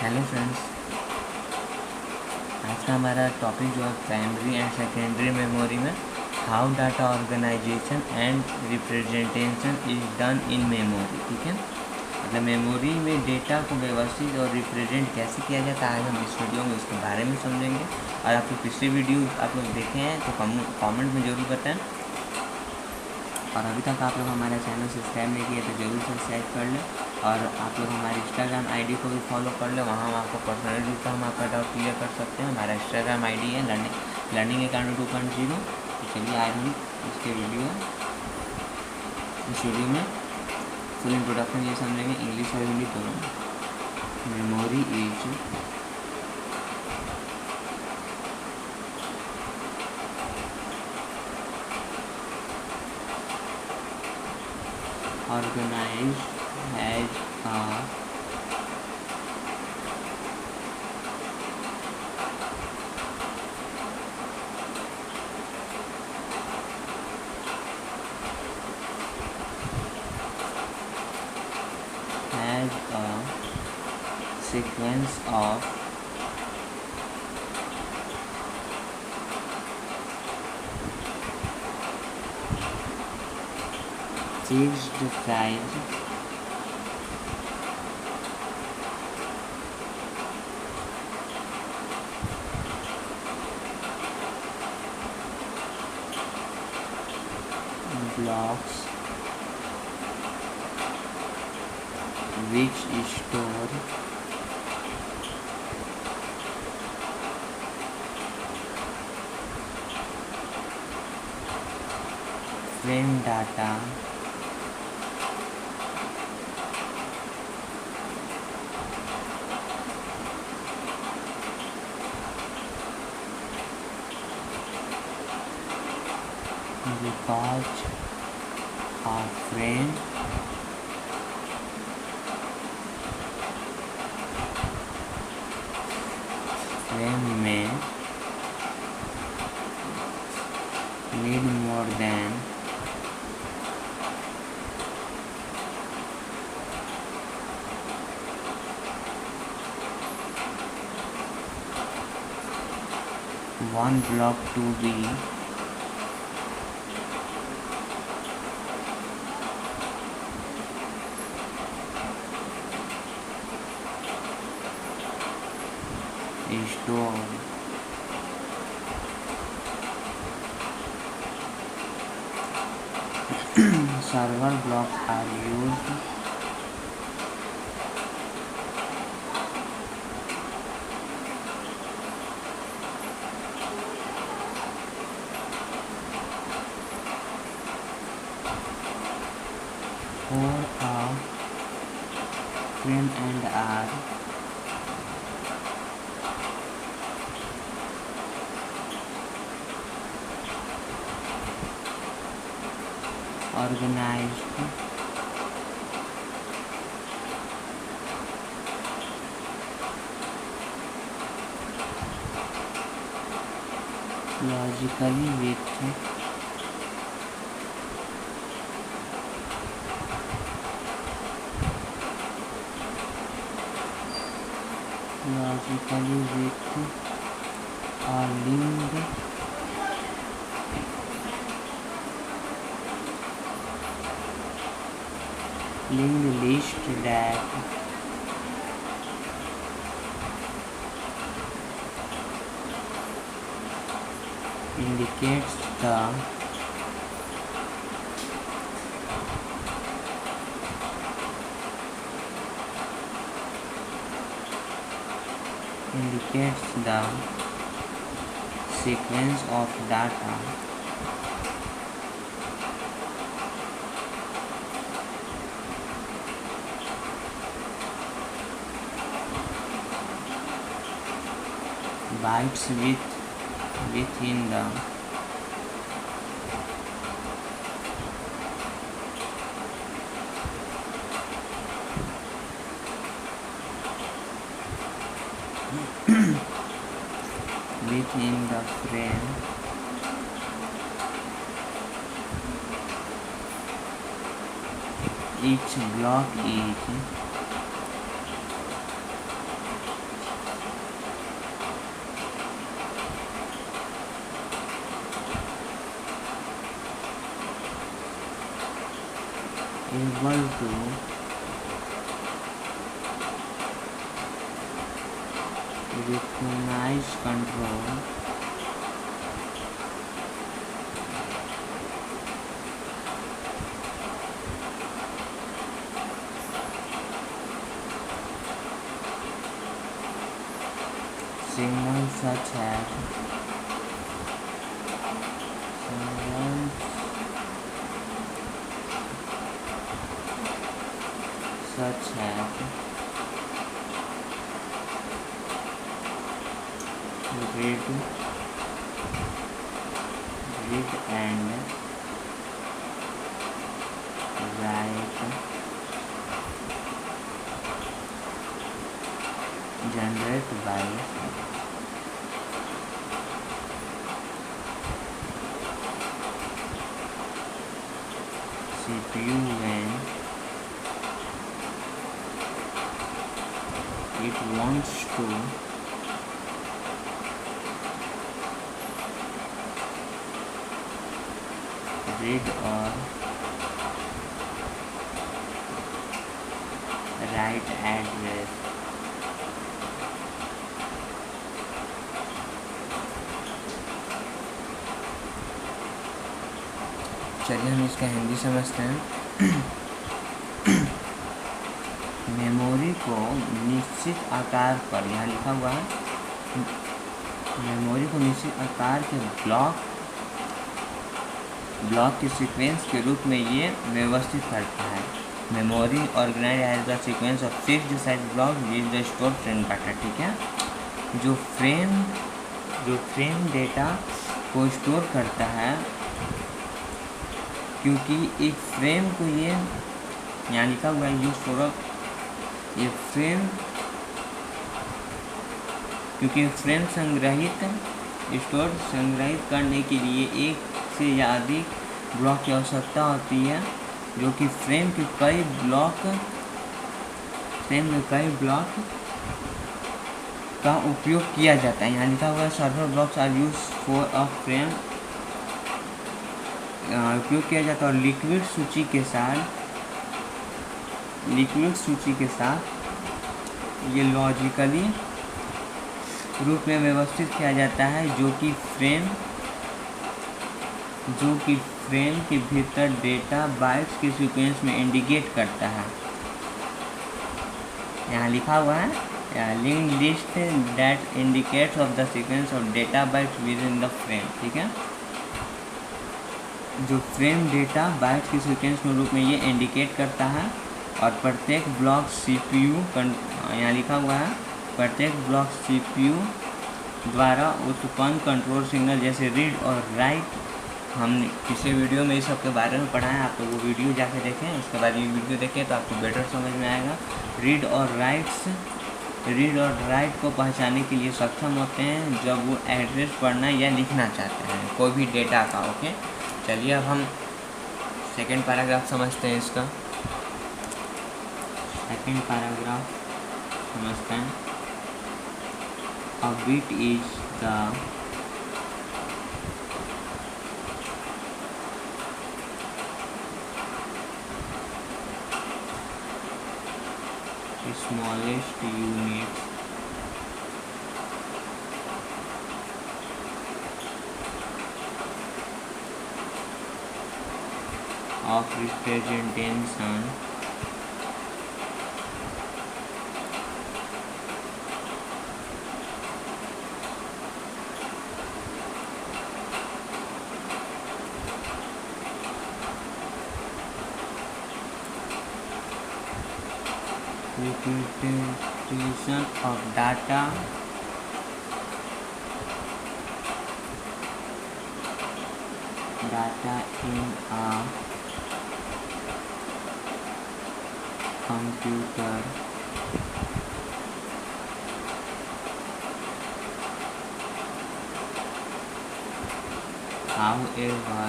Hello friends, आज का हमारा टॉपिक जो है प्राइमरी एंड सेकेंडरी मेमोरी में how data organisation and representation is done in memory. ठीक है, मतलब मेमोरी में डेटा को व्यवस्थित और रिप्रेजेंट कैसे किया जाता है। आज हम इस वीडियो में उसके बारे में समझेंगे। और आप लोग पिछली वीडियो आप लोग देखे हैं तो कमेंट में ज़रूर बताएं। और अभी तक आप लोग हमारा चैनल सब्सक्राइब नहीं किए तो ज़रूर सब्सक्राइब कर लें। और आप लोग हमारे इंस्टाग्राम आईडी को भी फॉलो कर लें, वहाँ हम आपको पर्सनली तो हम आपका डाउट क्लियर कर सकते हैं। हमारा इंस्टाग्राम आईडी है लर्निंग अकाउंट 2.0। तो चलिए आज हम इस वीडियो में फुल इंट्रोडक्शन ये समझेंगे, इंग्लिश और हिंदी दोनों। Memory is organized as a sequence of fixed size blocks which store frame data because a frame में need more than one block to be stored. Server blocks are used for a frame and are organized logically with a linked list that indicates the sequence of data bytes within the frame each block is able to recognize control signals such as read and write generate by CPU when it wants to read or write address. चलिए हम इसका हिंदी समझते हैं। Memory को निश्चित आकार पर, यहाँ लिखा हुआ है, मेमोरी को निश्चित आकार के ब्लॉक के सीक्वेंस के रूप में ये व्यवस्थित करता है। Memory organise as the sequence of fixed size block with the store frame data. ठीक है, जो फ्रेम डेटा को स्टोर करता है, क्योंकि एक फ्रेम को ये यहाँ लिखा हुआ है यूज फॉर ये फ्रेम, क्योंकि फ्रेम संग्रहित करने के लिए एक से या अधिक ब्लॉक की आवश्यकता होती है, जो कि फ्रेम के कई ब्लॉक का उपयोग किया जाता है। यहाँ लिखा हुआ है several blocks are use for a frame, उपयोग किया जाता है। और लिक्विड सूची के साथ ये लॉजिकली रूप में व्यवस्थित किया जाता है, जो कि फ्रेम के भीतर डेटा बाइट्स के सीक्वेंस में इंडिकेट करता है। यहाँ लिखा हुआ है linked list that indicates of the sequence of data bytes with in the frame. ठीक है, जो फ्रेम डेटा बाइट्स के सीक्वेंस के रूप में ये इंडिकेट करता है। और प्रत्येक ब्लॉक CPU, यहाँ लिखा हुआ है, प्रत्येक ब्लॉक CPU द्वारा उत्पन्न कंट्रोल सिग्नल जैसे रीड और राइट, हमने पिछले वीडियो में इस सब के बारे में पढ़ा है, आप लोग वो वीडियो जाके देखें, उसके बाद ये वीडियो देखें तो आपको बेटर समझ में आएगा। रीड और राइट को पहचानने के लिए सक्षम होते हैं जब वो एड्रेस पढ़ना या लिखना चाहते हैं कोई भी डेटा का। ओके, चलिए अब हम सेकेंड पैराग्राफ समझते हैं। इसका सेकेंड पैराग्राफ समझते हैं। A bit is the smallest unit of representation of data in a computer however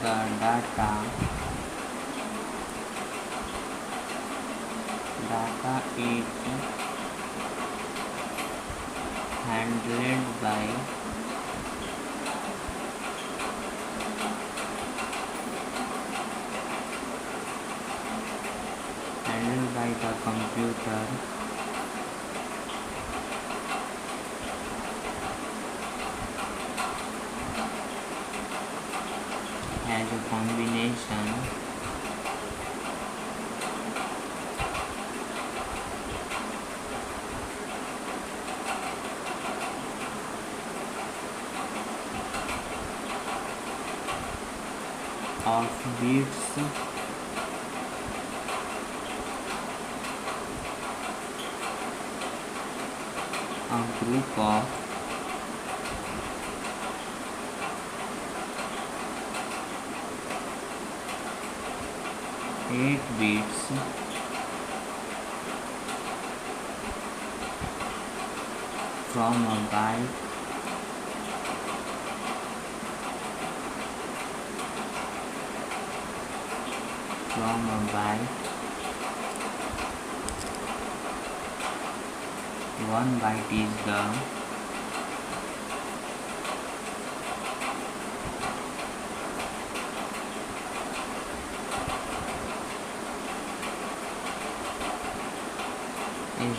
the data is handled by the computer has a combination of bits a group of 8 bits from a byte one byte is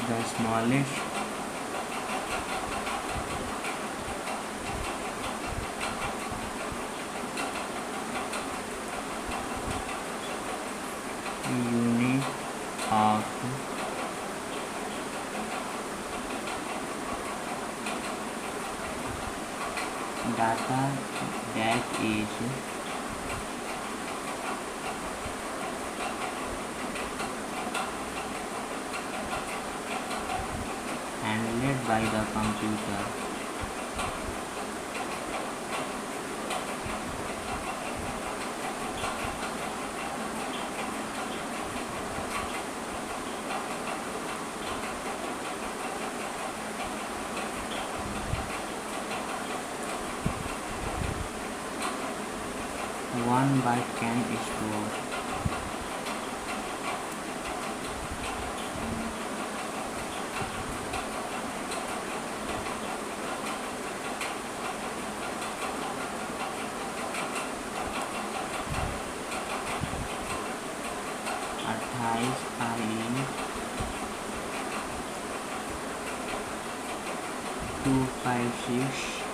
the smallest unit of data that is handled by the computer. One byte can store 28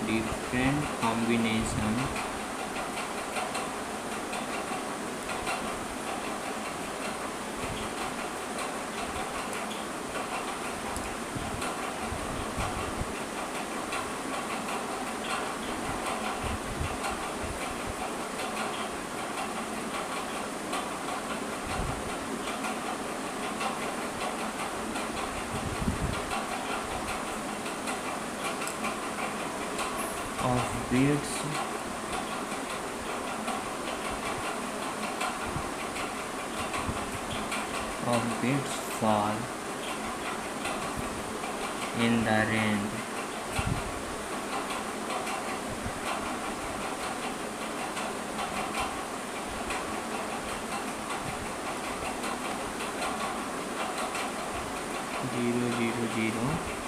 different combinations of bits fall in the range (000)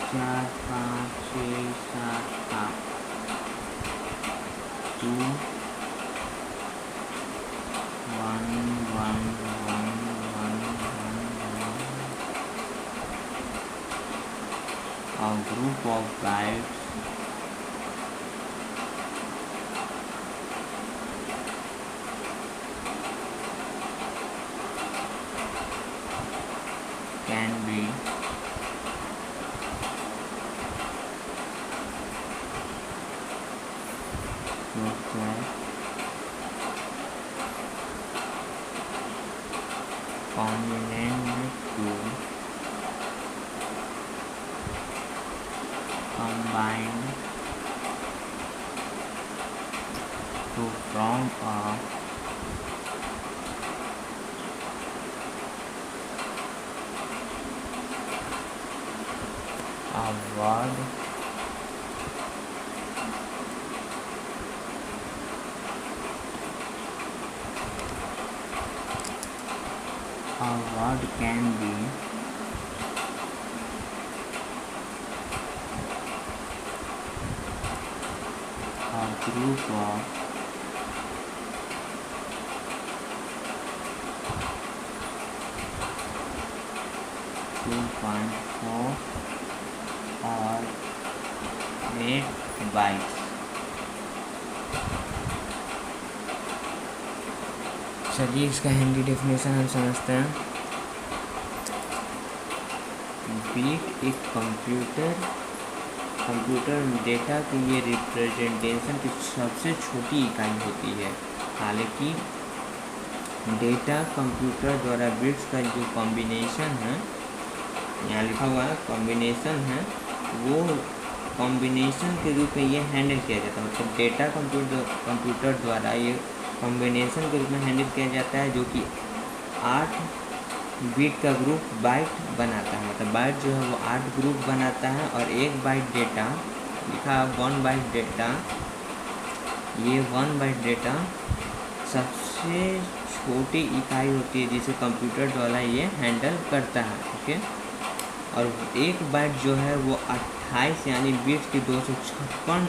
4 5 6 7 8 2 1 1 1 1 1 1 a group of bytes can be processed convenient to combine to form a word can be a group of 8 bytes. चलिए इसका Hindi definition हम समझते हैं। Beat एक computer data की ये representation की सबसे छोटी इकाई होती है। हालांकि डेटा कंप्यूटर द्वारा बिट्स का जो कॉम्बिनेशन है, यहाँ लिखा हुआ है कॉम्बिनेशन है, वो कॉम्बिनेशन के रूप में ये हैंडल किया जाता है। मतलब डेटा कंप्यूटर द्वारा ये कॉम्बिनेशन के रूप में हैंडल किया जाता है, जो कि 8 बीट का ग्रुप बाइट बनाता है। मतलब बाइट जो है वो 8 ग्रुप बनाता है, और 1 बाइट डेटा लिखा 1 बाइट डेटा, ये 1 बाइट डेटा सबसे छोटी इकाई होती है जिसे कंप्यूटर द्वारा ये हैंडल करता है। ओके, और 1 बाइट जो है वो 28 यानी बिट्स की 256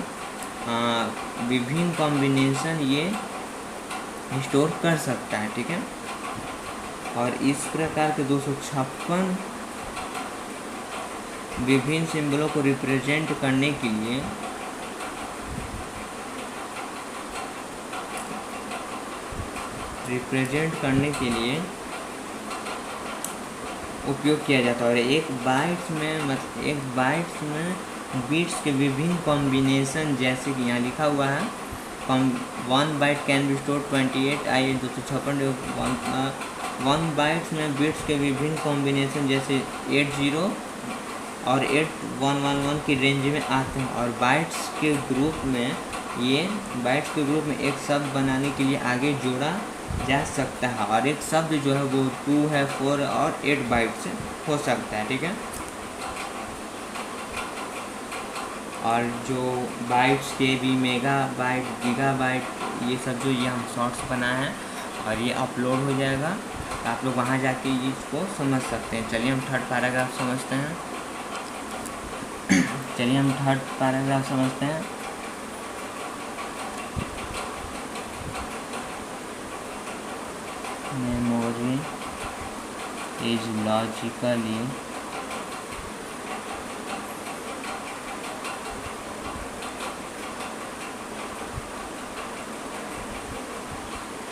विभिन्न कॉम्बिनेशन ये स्टोर कर सकता है। ठीक है, और इस प्रकार के 256 विभिन्न सिंबलों को रिप्रेजेंट करने के लिए उपयोग किया जाता है। और एक बाइट्स में बिट्स के विभिन्न कॉम्बिनेशन, जैसे कि यहाँ लिखा हुआ है 1 बाइट कैन बी स्टोर 28 आई 256 1 बाइट्स में बिट्स के विभिन्न कॉम्बिनेशन जैसे 80 और 8111 की रेंज में आते हैं। और बाइट्स के ग्रुप में एक शब्द बनाने के लिए आगे जोड़ा जा सकता है, और एक शब्द जो है वो 2 है, 4 और 8 बाइट से हो सकता है। ठीक है, और जो बाइट्स के भी मेगा बाइट, गीगा बाइट, ये सब जो ये हम शॉर्ट्स बनाए हैं और ये अपलोड हो जाएगा, तो आप लोग वहाँ जाके इसको समझ सकते हैं। चलिए हम थर्ड पैराग्राफ समझते हैं। Memory is logically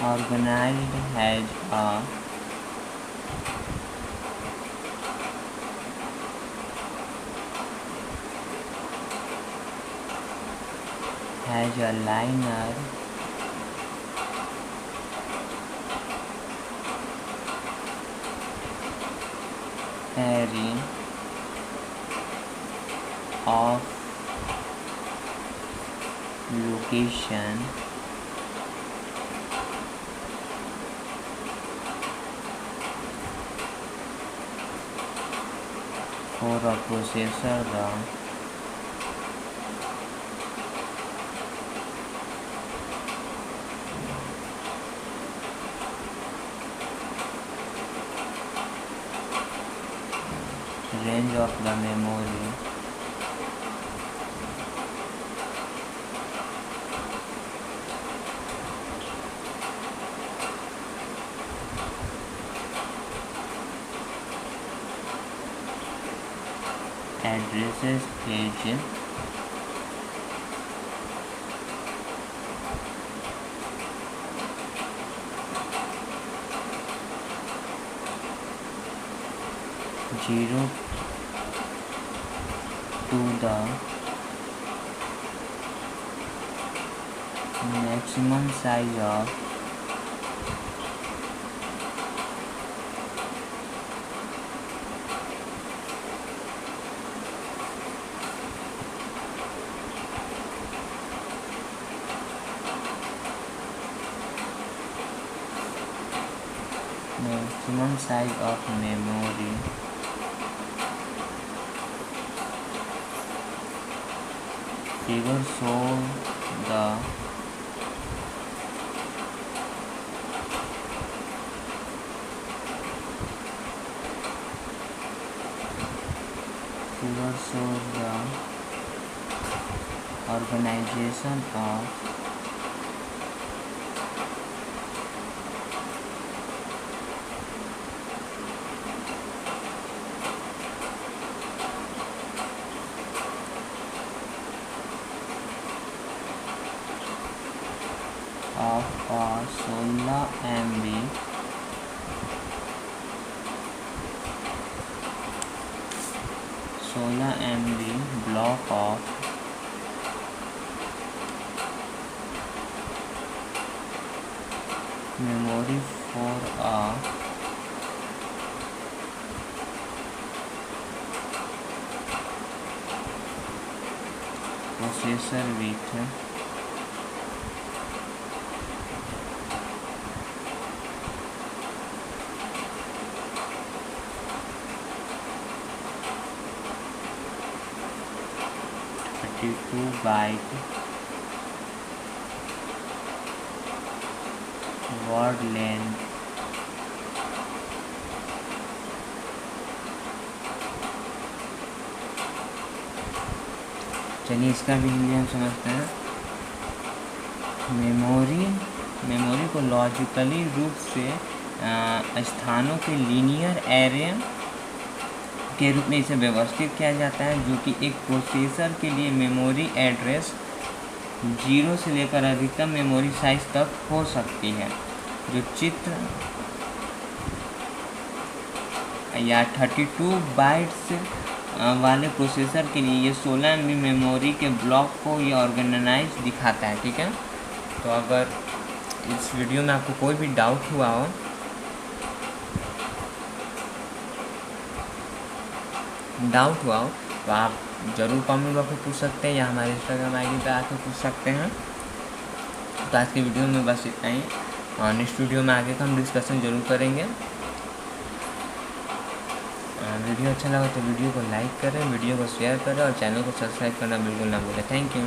organized has a linear array of location for a processor. The range of the memory addresses page zero to the maximum size of memory figure show the organization of of a 16 MB block of memory for a processor with 32 byte word length चलिए इसका भी हिंदी हम समझते हैं। Memory को logically रूप से स्थानों के लीनियर एरे के रूप में इसे व्यवस्थित किया जाता है, जो कि एक प्रोसेसर के लिए मेमोरी एड्रेस 0 से लेकर अधिकतम मेमोरी साइज तक हो सकती है। जो चित्र या 32 बाइट्स वाले प्रोसेसर के लिए ये 16 MB मेमोरी के ब्लॉक को ये ऑर्गेनाइज दिखाता है। ठीक है, तो अगर इस वीडियो में आपको कोई भी डाउट हुआ हो तो आप ज़रूर कमेंट बॉक्स में पूछ सकते हैं या हमारे इंस्टाग्राम ID पे आके पूछ सकते हैं। तो आज की वीडियो में बस इतना ही, और नेक्स्ट वीडियो में आगे का हम डिस्कशन ज़रूर करेंगे। वीडियो अच्छा लगा तो वीडियो को लाइक करें, वीडियो को शेयर करें और चैनल को सब्सक्राइब करना बिल्कुल ना भूलें। Thank you.